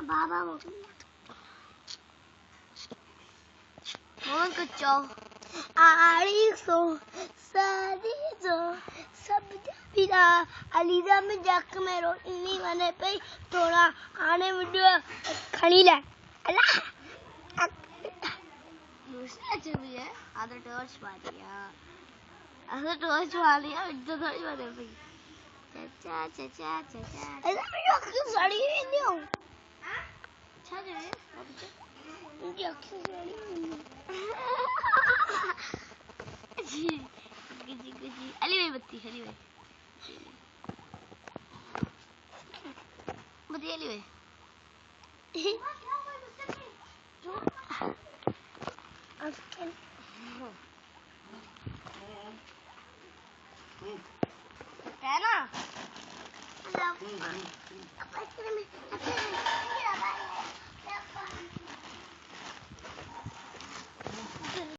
बाबा मोहन कच्चो आड़ी सो सादी जो सब बिना अलीजा में जाके मैं रोटी बने पे थोड़ा आने वीडियो खड़ी ले अल्लाह दूसरा जो भी है आधा टॉर्च मार लिया इधर थोड़ी बने पे चाचा चाचा चाचा ऐसा मैं आँखें सड़ी हुई नहीं हूँ अच्छा जो है मुझे आँखें सड़ी हुई जी अली भाई बत्ती अली भाई बत्ती अली भाई है ना